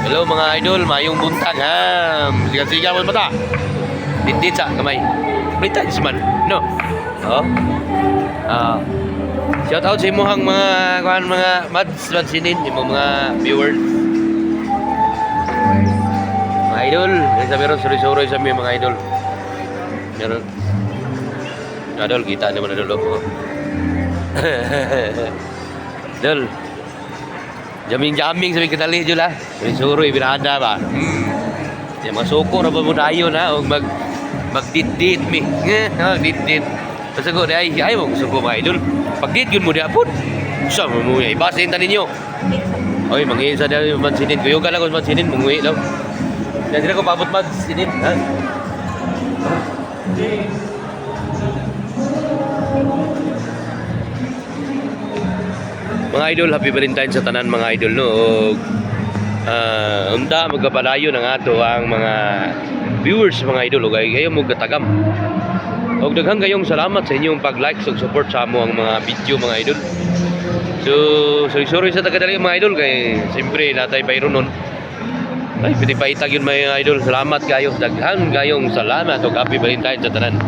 Hello mga idol, mayong buntag ha. Siga-siga mo mata. Dindit sa kamay. Balita di man, no? Oh. Shout out sa imuhang mga madsinin, imong mga viewers. Mga idol, sa meron suri-suri sa mga idol. Meron. Idol, kita naman idol. Oh. Idol. Jaming-jaming sabi kadali jud la. Suri birada ba. Ya masuko ra ba mo dayon ha og magdidit mi. Didit. Pasago ay mo suko mga idol. Pagdit gyud mo di apod. Sa mo ay basin ta ninyo. Oy manginsa daw mansinin. Kuyo ka lang ko mansinin munguwi daw. Dan sila ko paabot mansinin ha. Mga idol, happy Valentine sa tanan mga idol no. Og unta magkapalayo ng ato ang mga viewers mga idol og kayo mo katagam. Og daghang kayong salamat sa inyong pag-like ug support sa amo ang mga video mga idol. So, sorry sa tagadali mga idol kay siyempre natay bayron nun. Ay, pwede paitag yun mga idol. Salamat kayo. Daghang kayong salamat og happy Valentine sa tanan.